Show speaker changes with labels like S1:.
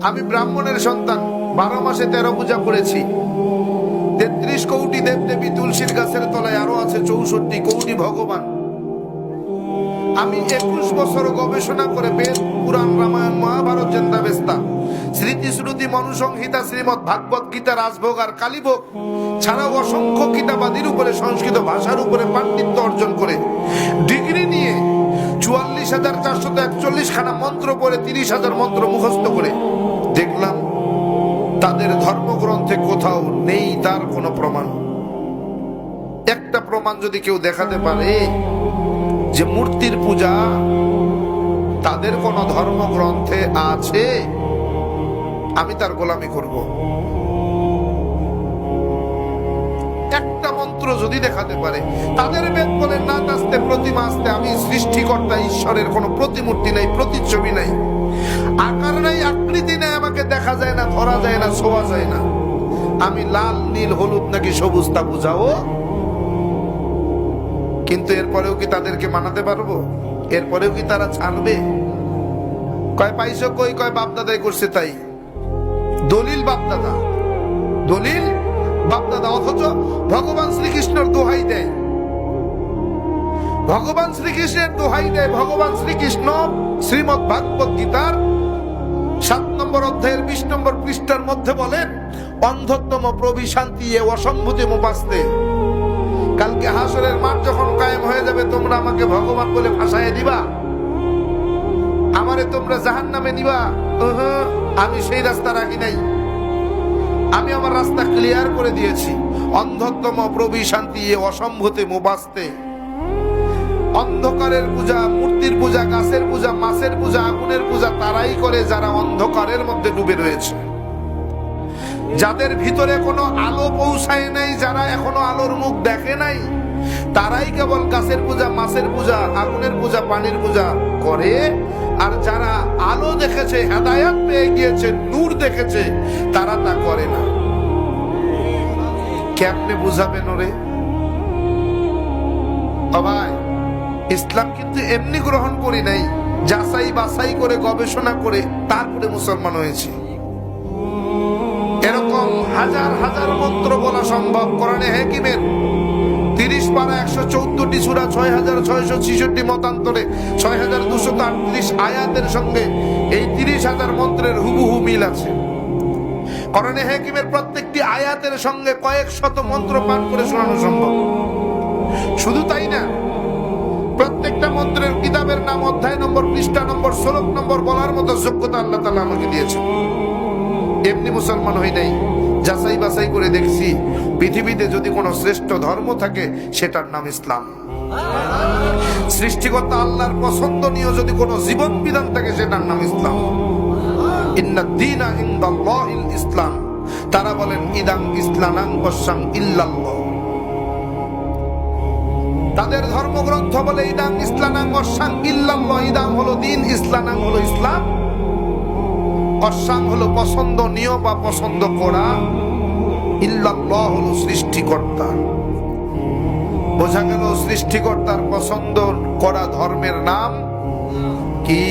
S1: আমি ব্রাহ্মণের সন্তান, 12 মাসে 13 পূজা করেছি। 33 কোটি দেব দেবী, তুলসীর গাছের তলায় আরো আছে 64 কোটি ভগবান। আমি 21 বছর গবেষণা করে বেদ, পুরাণ, রামায়ণ, মহাভারত, জেন্দাবেস্তা, স্মৃতি শ্রুতি, মনুসংহিতা, শ্রীমদ ভাগবত গীতা, রাজভোগ আর কালীভোগ ছাড়াও অসংখ্য কিতাবাদির উপরে, সংস্কৃত ভাষার উপরে পাণ্ডিত্য অর্জন করে ডিগ্রি নিয়ে 44,441 খানা মন্ত্র পড়ে 30,000 মন্ত্র মুখস্থ করে দেখলাম তাদের ধর্মগ্রন্থে কোথাও নেই তার কোনো প্রমাণ। একটা প্রমাণ যদি কেউ দেখাতে পারে যে মূর্তির পূজা তাদের কোন ধর্মগ্রন্থে আছে, আমি তার গোলামি করব। একটা মন্ত্র যদি দেখাতে পারে, তাদের বেদ বলে না আসতে প্রতিমা আসতে, আমি সৃষ্টিকর্তা ঈশ্বরের কোন প্রতিমূর্তি নাই, প্রতিচ্ছবি নাই, আকার নাই, আকৃতি নাই, আমাকে দেখা যায় না, ধরা যায় না, ছোঁয়া যায় না, আমি লাল, নীল, হলুদ নাকি সবুজ তা বুঝাও। কিন্তু এরপরেও কি তাদেরকে মানাতে পারবো? এরপরেও কি তারা ছাড়বে? কয় পাইছো কই? কয় বাপদাদাই করছে তাই। দলিল বাপদাদা, দলিল বাপদাদা, অথচ ভগবান শ্রীকৃষ্ণের দোহাই দেয়, ভগবান শ্রীকৃষ্ণের দোহাই দেয়। ভগবান শ্রীকৃষ্ণ শ্রীমদ ভাগবত গীতার 7 নম্বর অধ্যায়ের 20 নম্বর পৃষ্ঠার মধ্যে বলেন, অন্ধত্তম প্রবিশান্তি এ অসম্ভূতি মুপাস্তে। কালকে হাসরের মাঠ যখন কায়েম হয়ে যাবে, তোমরা আমাকে ভগবান বলে ভাসায় দিবা, আমারে তোমরা জাহান্নামে নিবা। আমি সেই রাস্তা রাখি নাই, আমি আমার রাস্তা ক্লিয়ার করে দিয়েছি। অন্ধত্তম প্রবিশান্তি এ অসম্ভূতি মুপাস্তে। অন্ধকারের পূজা, মূর্তির পূজা, গাছের পূজা, মাছের পূজা, আগুনের পূজা তারাই করে যারা অন্ধকারের মধ্যে ডুবে রয়েছে, যাদের ভিতরে কোনো আলো পৌঁছায় নাই, যারা এখনো আলোর মুখ দেখে নাই, তারাই কেবল গাছের পূজা, মাছের পূজা, আগুনের পূজা, পানির পূজা করে। আর যারা আলো দেখেছে, হেদায়াত পেয়ে গিয়েছে, নূর দেখেছে, তারা তা করে না। কেমনে বুঝাবেন ওরে? ভাই, ইসলাম কিন্তু এমনি গ্রহণ করি নাই, যাচাই বাছাই করে গবেষণা করে তারপরে মুসলমান হয়েছে। এরকম হাজার হাজার মন্ত্র বলা সম্ভব। কোরআনে হাকিমের 30 পারা 114টি সূরা, 6,666 মতান্তরে 6,238 আয়াতের সঙ্গে এই 30,000 মন্ত্রের হুবহু মিল আছে। কোরআনে হাকিমের প্রত্যেকটি আয়াতের সঙ্গে কয়েক শত মন্ত্র পাঠ করে শোনানো সম্ভব। শুধু তাই না, প্রত্যেকটা মন্ত্রের কিতাবের নাম, অধ্যায় নম্বর, পৃষ্ঠা নম্বর, শ্লোক নম্বর বলার মতো যোগ্যতা আল্লাহ তাআলা আমাকে দিয়েছেন। এমনি মুসলমান হই নাই, যাচাই বাছাই করে দেখছি পৃথিবীতে যদি কোনো শ্রেষ্ঠ ধর্ম থাকে সেটার নাম ইসলাম। সৃষ্টিকর্তা আল্লাহর পছন্দনীয় যদি কোনো জীবন বিধান থাকে সেটার নাম ইসলাম। ইন্নাদ দীনা ইনদাল্লাহিল ইসলাম। তারা বলেন ইদাং ইসলানাং ওয়াসাং ইল্লাল্লাহ। তাদের ধর্মগ্রন্থ বলে ইদাং ইসলানাং ওয়াসাং ইল্লাল্লাহ। ইদাং হলো দিন, ইসলানাং হলো ইসলাম, অসাং হলো পছন্দনীয় বা পছন্দ করা, ইল্লাল্লাহ হলো সৃষ্টিকর্তা। বোঝা গেল সৃষ্টিকর্তার পছন্দ করা ধর্মের নাম কি?